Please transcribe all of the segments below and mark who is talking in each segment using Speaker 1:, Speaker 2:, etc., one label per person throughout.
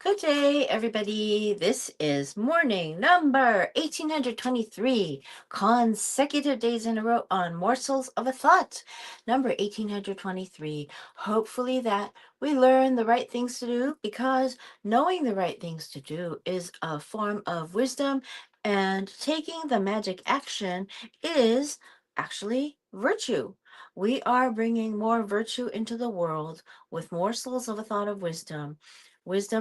Speaker 1: Good day, everybody. This is morning number 1823, consecutive days in a row on Morsels of a Thought, number 1823. Hopefully, that we learn the right things to do because knowing the right things to do is a form of wisdom, and taking the magic action is actually virtue. We are bringing more virtue into the world with morsels of a thought of wisdom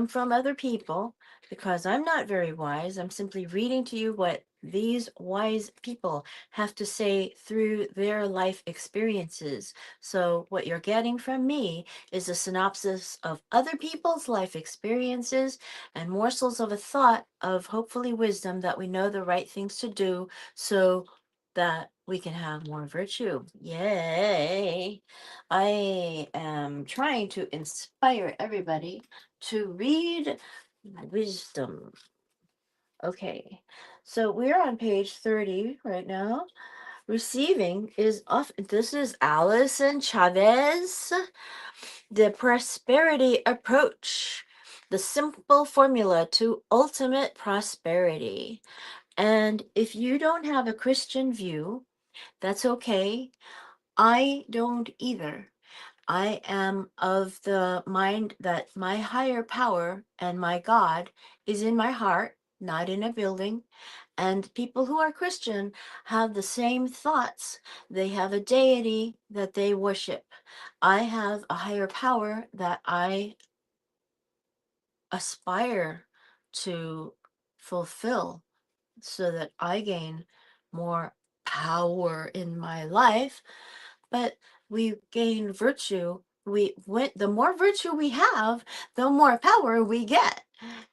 Speaker 1: from other people, because I'm not very wise. I'm simply reading to you what these wise people have to say through their life experiences. So, what you're getting from me is a synopsis of other people's life experiences and morsels of a thought of hopefully wisdom that we know the right things to do so that we can have more virtue. Yay! I am trying to inspire everybody to read wisdom. Okay, so we're on page 30 right now. Receiving is off. This is Allyson Chavez, the prosperity approach, the simple formula to ultimate prosperity. And if you don't have a Christian view, that's okay. I don't either. I am of the mind that my higher power and my God is in my heart, not in a building. And people who are Christian have the same thoughts. They have a deity that they worship. I have a higher power that I aspire to fulfill so that I gain more power in my life. But we gain virtue. The more virtue we have, the more power we get.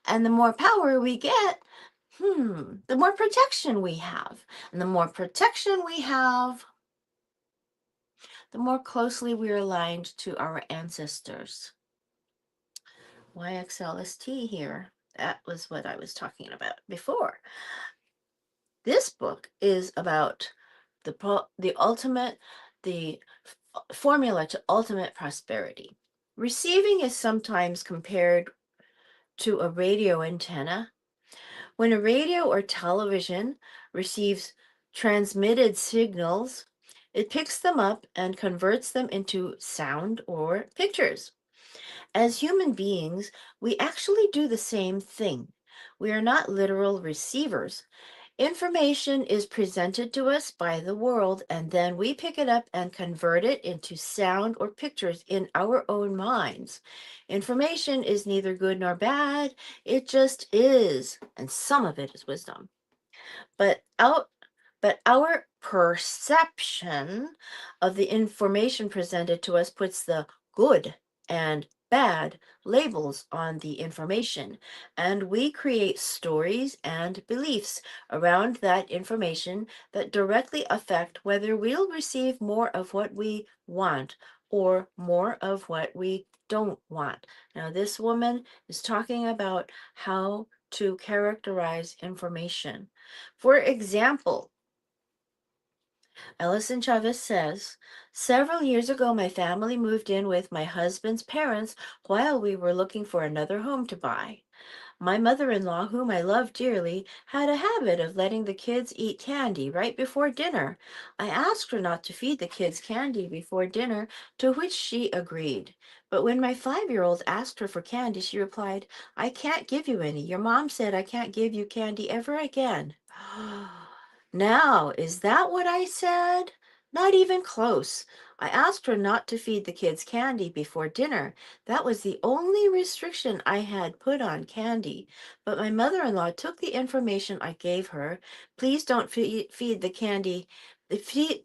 Speaker 1: And the more power we get, the more protection we have. And the more protection we have, the more closely we're aligned to our ancestors. YXLST here. That was what I was talking about before. This book is about the ultimate, the formula to ultimate prosperity. Receiving is sometimes compared to a radio antenna. When a radio or television receives transmitted signals, it picks them up and converts them into sound or pictures. As human beings, we actually do the same thing. We are not literal receivers. Information is presented to us by the world, and then we pick it up and convert it into sound or pictures in our own minds. Information is neither good nor bad, it just is, and some of it is wisdom. But out but our perception of the information presented to us puts the good and bad labels on the information, and we create stories and beliefs around that information that directly affect whether we'll receive more of what we want or more of what we don't want. Now, this woman is talking about how to characterize information. For example, Allyson Chavez says, several years ago, my family moved in with my husband's parents while we were looking for another home to buy. My mother-in-law, whom I love dearly, had a habit of letting the kids eat candy right before dinner. I asked her not to feed the kids candy before dinner, to which she agreed. But when my 5-year-old asked her for candy, she replied, I can't give you any. Your mom said I can't give you candy ever again. Now, is that what I said? Not even close. I asked her not to feed the kids candy before dinner. That was the only restriction I had put on candy. But my mother-in-law took the information I gave her. Please don't feed the candy.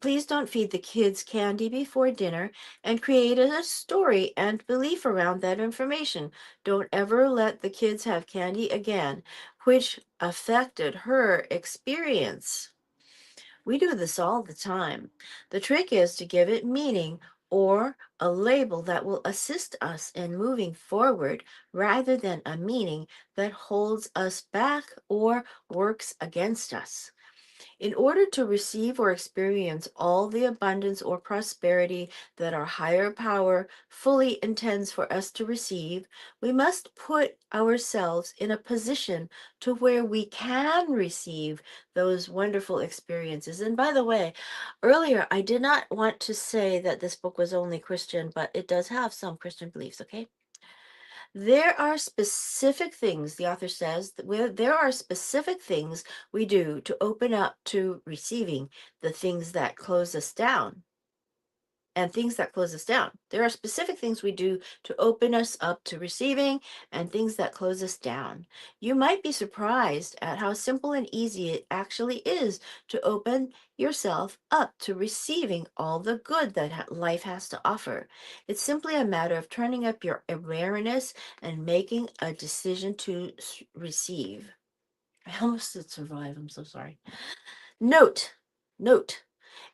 Speaker 1: Please don't feed the kids candy before dinner, and created a story and belief around that information. Don't ever let the kids have candy again, which affected her experience. We do this all the time. The trick is to give it meaning or a label that will assist us in moving forward rather than a meaning that holds us back or works against us. In order to receive or experience all the abundance or prosperity that our higher power fully intends for us to receive, we must put ourselves in a position to where we can receive those wonderful experiences. And by the way, earlier I did not want to say that this book was only Christian, but it does have some Christian beliefs, okay? There are specific things, the author says, there are specific things we do to open up to receiving the things that close us down and things that close us down. There are specific things we do to open us up to receiving and things that close us down. You might be surprised at how simple and easy it actually is to open yourself up to receiving all the good that life has to offer. It's simply a matter of turning up your awareness and making a decision to receive. I almost said survive. I'm so sorry. Note, note,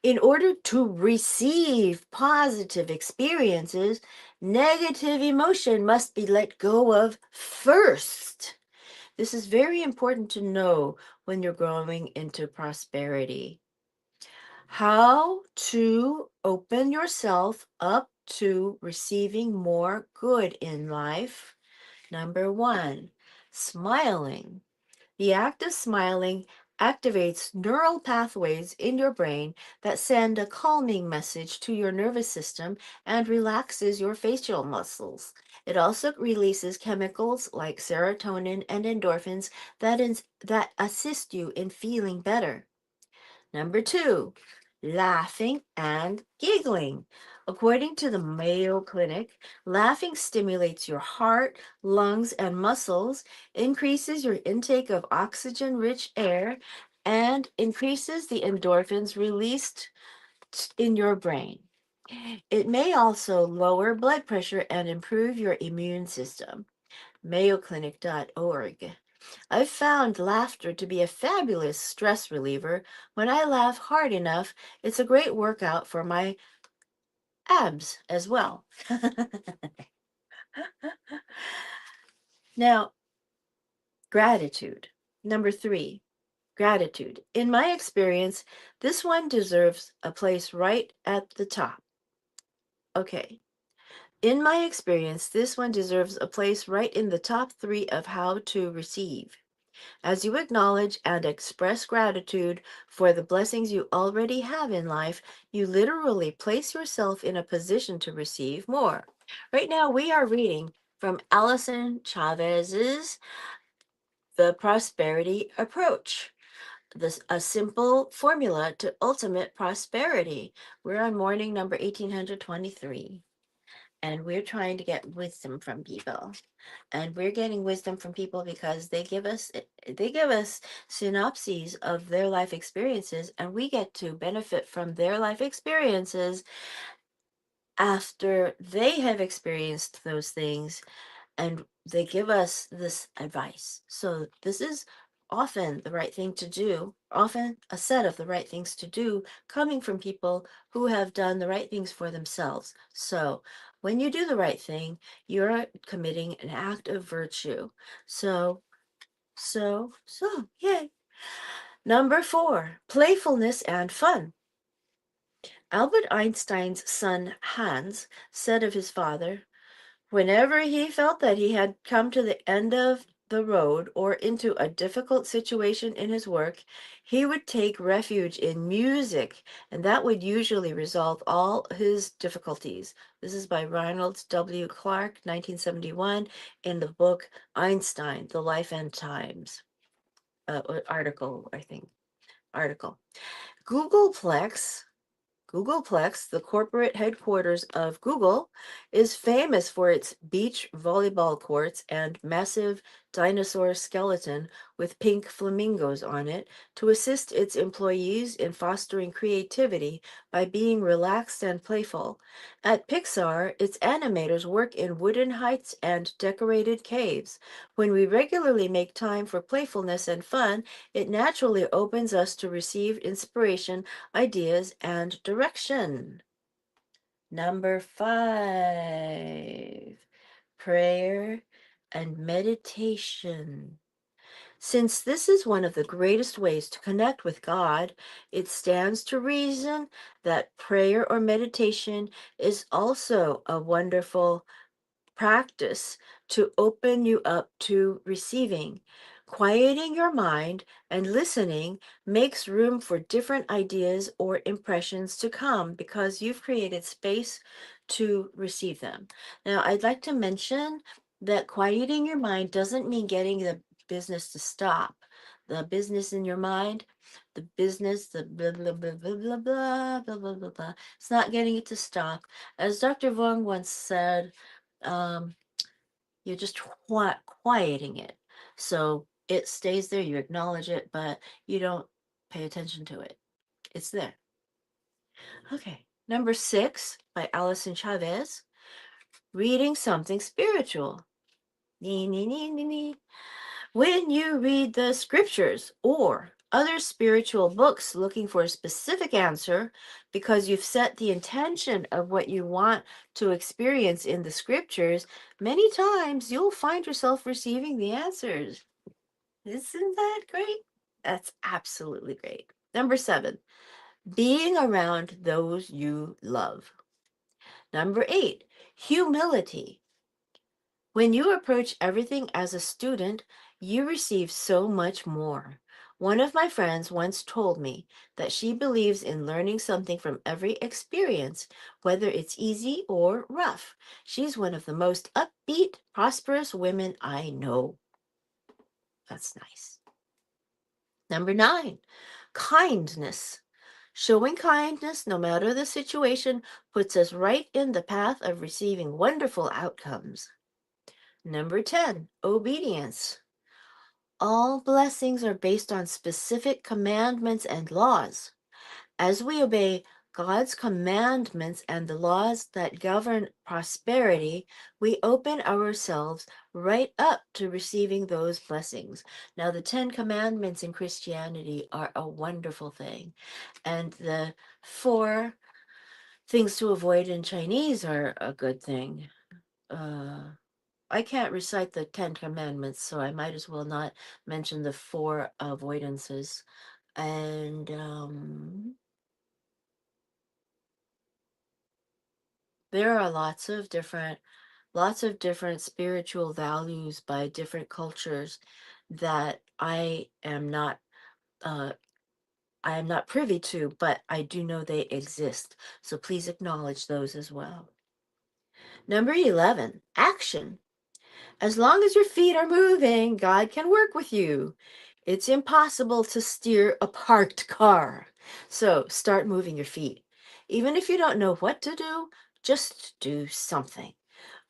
Speaker 1: in order to receive positive experiences, negative emotion must be let go of first. This is very important to know when you're growing into prosperity. How to open yourself up to receiving more good in life. Number one, smiling. The act of smiling activates neural pathways in your brain that send a calming message to your nervous system and relaxes your facial muscles. It also releases chemicals like serotonin and endorphins that assist you in feeling better. Number two, laughing and giggling. According to the Mayo Clinic, laughing stimulates your heart, lungs, and muscles, increases your intake of oxygen rich air, and increases the endorphins released in your brain. It may also lower blood pressure and improve your immune system. MayoClinic.org. I've found laughter to be a fabulous stress reliever. When I laugh hard enough, it's a great workout for my abs as well. Now, gratitude. Number three, gratitude. In my experience, this one deserves a place right at the top. Okay. In my experience, this one deserves a place right in the top three of how to receive. As you acknowledge and express gratitude for the blessings you already have in life, you literally place yourself in a position to receive more. Right now, we are reading from Allyson Chavez's The Prosperity Approach. A simple formula to ultimate prosperity. We're on morning number 1823, and we're trying to get wisdom from people. And we're getting wisdom from people because they give us synopses of their life experiences, and we get to benefit from their life experiences after they have experienced those things, and they give us this advice. So this is often the right thing to do, often a set of the right things to do coming from people who have done the right things for themselves. So when you do the right thing, you're committing an act of virtue. So, yay. Number four, playfulness and fun. Albert Einstein's son Hans said of his father, whenever he felt that he had come to the end of the road or into a difficult situation in his work, he would take refuge in music, and that would usually resolve all his difficulties. This is by Ronald W. Clark, 1971, in the book Einstein, The Life and Times. Article, I think. Article. Googleplex Googleplex, the corporate headquarters of Google, is famous for its beach volleyball courts and massive dinosaur skeleton with pink flamingos on it to assist its employees in fostering creativity by being relaxed and playful. At Pixar, its animators work in wooden heights and decorated caves. When we regularly make time for playfulness and fun, it naturally opens us to receive inspiration, ideas, and direction. Number five, prayer and meditation. Since this is one of the greatest ways to connect with God, it stands to reason that prayer or meditation is also a wonderful practice to open you up to receiving. Quieting your mind and listening makes room for different ideas or impressions to come because you've created space to receive them. Now, I'd like to mention that quieting your mind doesn't mean getting the business to stop. The business in your mind, the business, the blah, blah, blah, blah, blah, blah, blah, blah, blah, blah. It's not getting it to stop. As Dr. Wong once said, um, you're just quieting it. So it stays there, you acknowledge it, but you don't pay attention to it. It's there. Okay. Number 6 by Allyson Chavez, reading something spiritual. Nee, nee, nee, nee, nee. When you read the scriptures or other spiritual books looking for a specific answer because you've set the intention of what you want to experience in the scriptures, many times you'll find yourself receiving the answers. Isn't that great? That's absolutely great. Number 7, being around those you love. Number 8, humility. When you approach everything as a student, you receive so much more. One of my friends once told me that she believes in learning something from every experience, whether it's easy or rough. She's one of the most upbeat, prosperous women I know. That's nice. Number 9, kindness. Showing kindness, no matter the situation, puts us right in the path of receiving wonderful outcomes. Number 10, obedience. All blessings are based on specific commandments and laws. As we obey God's commandments and the laws that govern prosperity, we open ourselves right up to receiving those blessings. Now, the 10 commandments in Christianity are a wonderful thing, and the 4 things to avoid in Chinese are a good thing. I can't recite the 10 commandments, so I might as well not mention the 4 avoidances. And there are lots of different spiritual values by different cultures that uh, I am not privy to, but I do know they exist. So please acknowledge those as well. Number 11, action. As long as your feet are moving, God can work with you. It's impossible to steer a parked car. So start moving your feet. Even if you don't know what to do, just do something.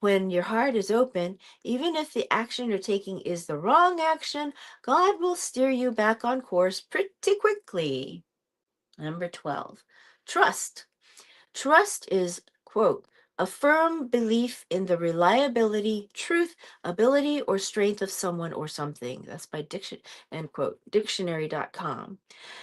Speaker 1: When your heart is open, even if the action you're taking is the wrong action, God will steer you back on course pretty quickly. Number 12, trust. Trust is, quote, a firm belief in the reliability, truth, ability, or strength of someone or something. That's by end quote, dictionary.com.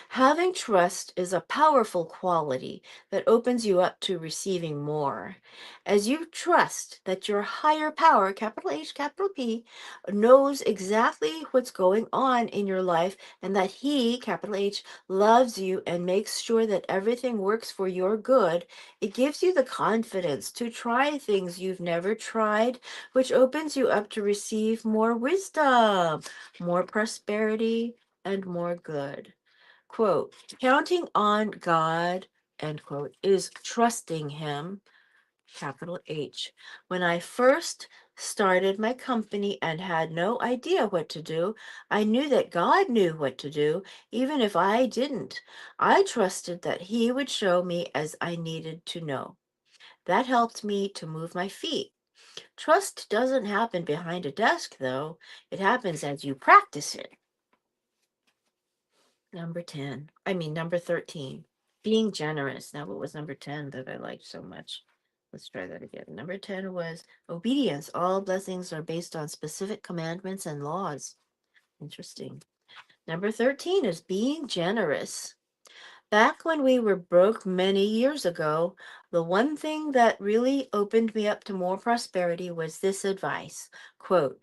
Speaker 1: Having trust is a powerful quality that opens you up to receiving more. As you trust that your higher power, capital H, capital P, knows exactly what's going on in your life and that he, capital H, loves you and makes sure that everything works for your good, it gives you the confidence to try things you've never tried, which opens you up to receive more wisdom, more prosperity, and more good. Quote, counting on God, end quote, is trusting Him, capital H. When I first started my company and had no idea what to do, I knew that God knew what to do, even if I didn't. I trusted that He would show me as I needed to know. That helped me to move my feet. Trust doesn't happen behind a desk, though. It happens as you practice it. Number 13, being generous. Now, what was number 10 that I liked so much? Let's try that again. Number 10 was obedience. All blessings are based on specific commandments and laws. Interesting. Number 13 is being generous. Back when we were broke many years ago, The one thing that really opened me up to more prosperity was this advice. Quote,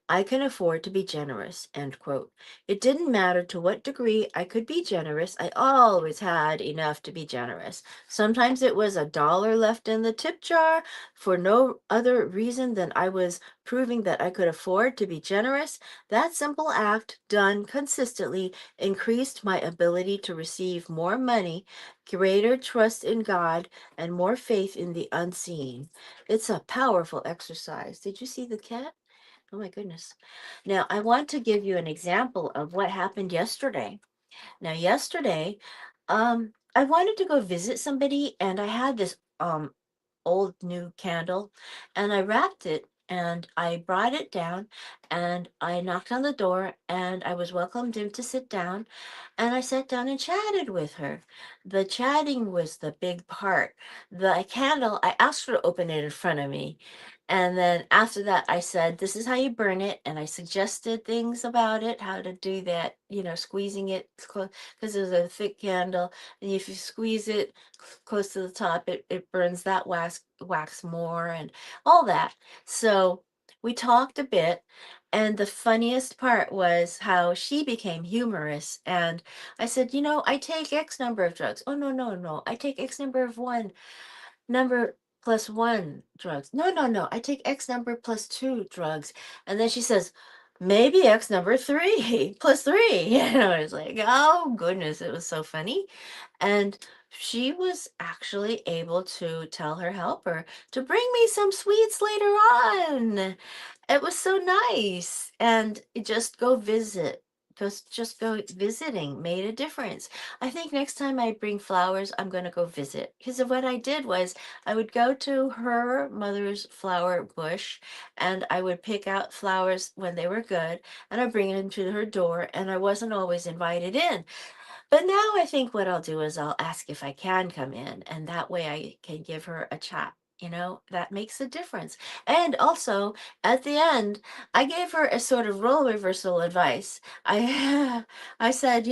Speaker 1: I can afford to be generous, end quote. It didn't matter to what degree I could be generous. I always had enough to be generous. Sometimes it was $1 left in the tip jar for no other reason than I was proving that I could afford to be generous. That simple act, done consistently, increased my ability to receive more money, greater trust in God, and more faith in the unseen. It's a powerful exercise. Did you see the cat? Oh my goodness. Now, I want to give you an example of what happened yesterday. Now, yesterday, I wanted to go visit somebody and I had this old new candle and I wrapped it and I brought it down and I knocked on the door and I was welcomed in to sit down and I sat down and chatted with her. The chatting was the big part. The candle, I asked her to open it in front of me. And then after that, I said, this is how you burn it. And I suggested things about it, how to do that, squeezing it because it's a thick candle. And if you squeeze it close to the top, it burns that wax more and all that. So we talked a bit. And the funniest part was how she became humorous. And I said, I take X number of drugs. Oh, no, no, no. I take X number of one number plus one drugs. No, no, no. I take X number plus two drugs. And then she says, maybe X number three plus three. It's like, oh goodness, it was so funny. And she was actually able to tell her helper to bring me some sweets later on. It was so nice. And just go visit. Just go visiting made a difference. I think next time I bring flowers, I'm going to go visit. Because of what I did was I would go to her mother's flower bush and I would pick out flowers when they were good and I bring them to her door and I wasn't always invited in. But now I think what I'll do is I'll ask if I can come in, and that way I can give her a chat. That makes a difference. And also, at the end, I gave her a sort of role reversal advice. I said,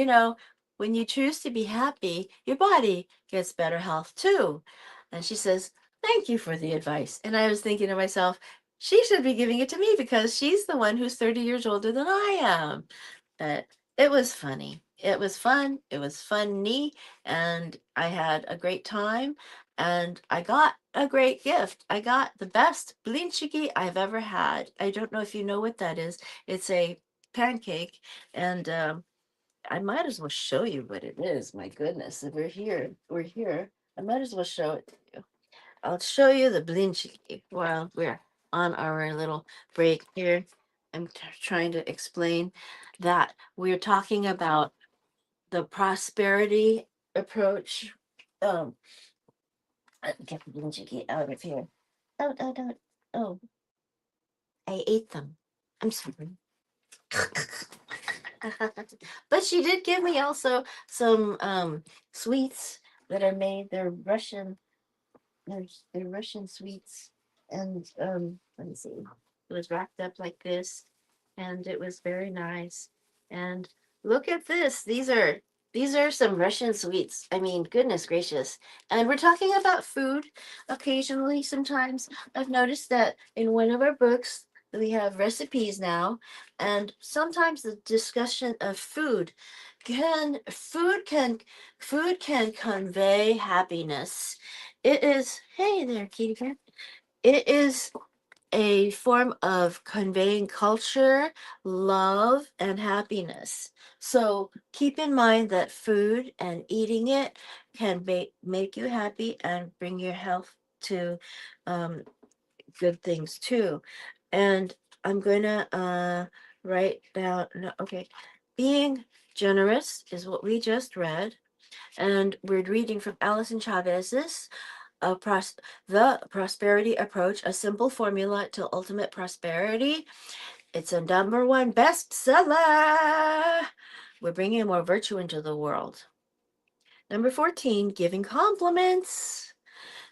Speaker 1: when you choose to be happy, your body gets better health too. And she says, thank you for the advice. And I was thinking to myself, she should be giving it to me because she's the one who's 30 years older than I am. But it was funny. It was fun. It was funny. And I had a great time. And I got a great gift. I got the best blinchiki I've ever had. I don't know if you know what that is. It's a pancake. And I might as well show you what it is. My goodness. If we're here. We're here. I might as well show it to you. I'll show you the blinchiki while we're on our little break here. I'm trying to explain that we're talking about the prosperity approach. Um, get the blinchiki out of here. Oh, oh, oh, oh, I ate them. I'm sorry. But she did give me also some sweets that are made. They're Russian sweets, and let me see. It was wrapped up like this, and it was very nice. And look at this. These are some Russian sweets. I mean, goodness gracious. And we're talking about food occasionally. Sometimes I've noticed that in one of our books we have recipes now, and sometimes the discussion of can food can food can convey happiness. It is, hey there, kitty cat. It is a form of conveying culture, love, and happiness. So keep in mind that food and eating it can make you happy and bring your health to um, good things too. And I'm going to write down, no, okay, being generous is what we just read. And we're reading from Allyson Chavez's uh, pros- The Prosperity Approach, a simple formula to ultimate prosperity. It's a #1 bestseller. We're bringing more virtue into the world. Number 14, giving compliments.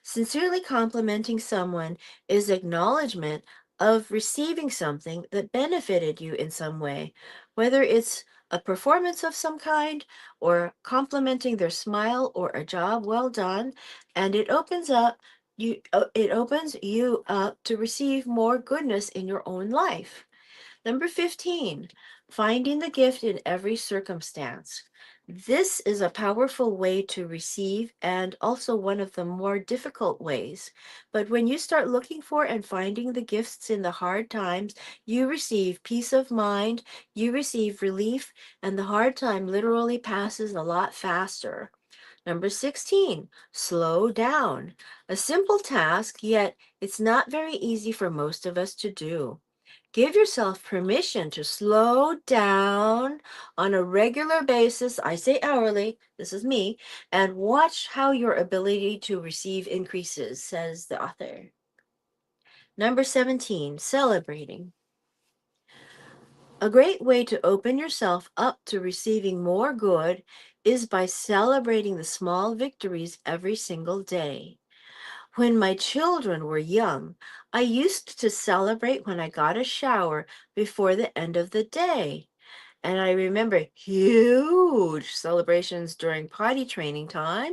Speaker 1: Sincerely complimenting someone is acknowledgement of receiving something that benefited you in some way, whether it's a performance of some kind, or complimenting their smile or a job well done, and it opens you up to receive more goodness in your own life. Number 15, finding the gift in every circumstance. This is a powerful way to receive and also one of the more difficult ways. But when you start looking for and finding the gifts in the hard times, you receive peace of mind, you receive relief, and the hard time literally passes a lot faster. Number 16, slow down. A simple task, yet it's not very easy for most of us to do. Give yourself permission to slow down on a regular basis. I say hourly, this is me, and watch how your ability to receive increases, says the author. Number 17, celebrating. A great way to open yourself up to receiving more good is by celebrating the small victories every single day. When my children were young, I used to celebrate when I got a shower before the end of the day. And I remember huge celebrations during potty training time.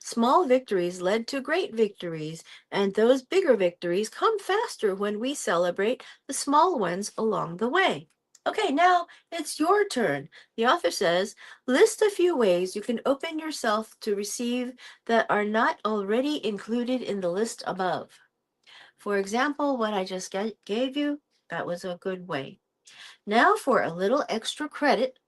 Speaker 1: Small victories led to great victories, and those bigger victories come faster when we celebrate the small ones along the way. Okay, now it's your turn. The author says, list a few ways you can open yourself to receive that are not already included in the list above. For example, what I just gave you, that was a good way. Now for a little extra credit.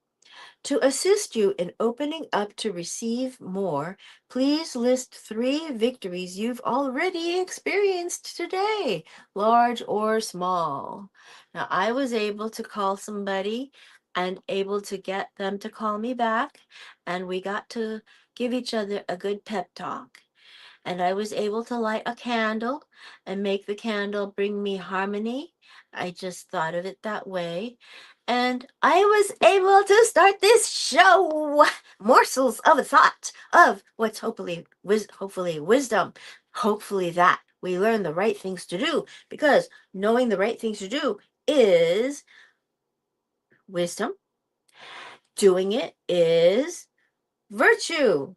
Speaker 1: To assist you in opening up to receive more, please list 3 victories you've already experienced today, large or small. Now, I was able to call somebody and able to get them to call me back, and we got to give each other a good pep talk. And I was able to light a candle and make the candle bring me harmony. I just thought of it that way. And I was able to start this show, Morsels of a Thought, of what's hopefully wisdom. Hopefully that we learn the right things to do, because knowing the right things to do is wisdom. Doing it is virtue.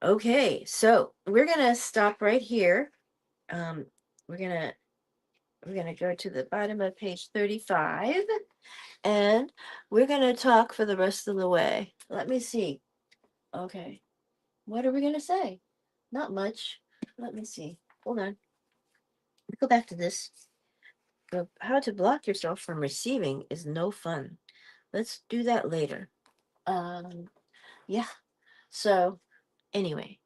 Speaker 1: Okay, so we're gonna stop right here. Um, we're gonna go to the bottom of page 35, and we're gonna talk for the rest of the way. Let me see. Okay, what are we gonna say? Not much. Let me see. Hold on. Go back to this. How to block yourself from receiving is no fun. Let's do that later. Um, yeah. So anyway,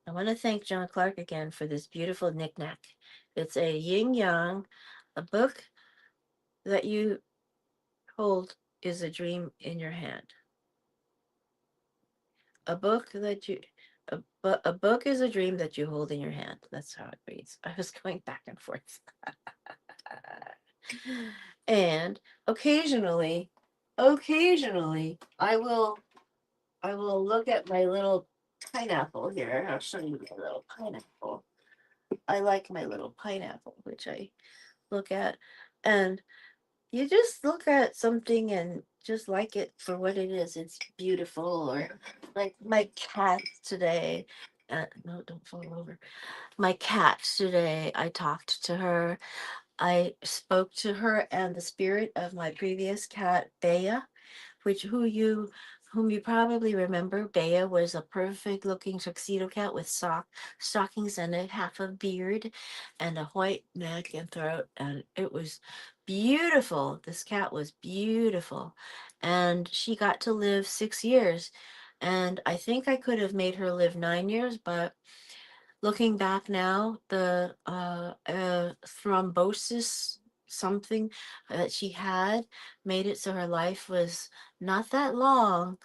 Speaker 1: I want to thank John Clark again for this beautiful knickknack. It's a yin yang, a book that you hold is a dream in your hand. A book that you a book is a dream that you hold in your hand. That's how it reads. I was going back and forth. And occasionally I will look at my little pineapple here. I'll show you my little pineapple. I like my little pineapple, which I look at, and you just look at something and just like it for what it is. It's beautiful. Or like my cat today. No, don't fall over. My cat today, I talked to her. I spoke to her and the spirit of my previous cat, Bea, which whom you probably remember. Bea was a perfect looking tuxedo cat with stockings and a half a beard and a white neck and throat, and it was beautiful. This cat was beautiful, and she got to live 6 years. And I think I could have made her live 9 years, but looking back now, the thrombosis something that she had made it so her life was not that long,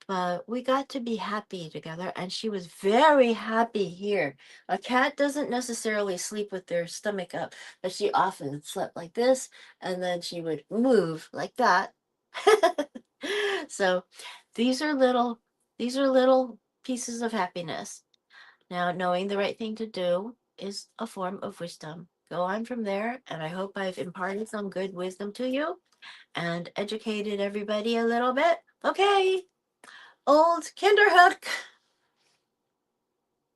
Speaker 1: but we got to be happy together, and she was very happy here. A cat doesn't necessarily sleep with their stomach up, but she often slept like this, and then she would move like that. So these are little pieces of happiness. Now, knowing the right thing to do is a form of wisdom. go on from there. And I hope I've imparted some good wisdom to you and educated everybody a little bit. Okay, old Kinderhook.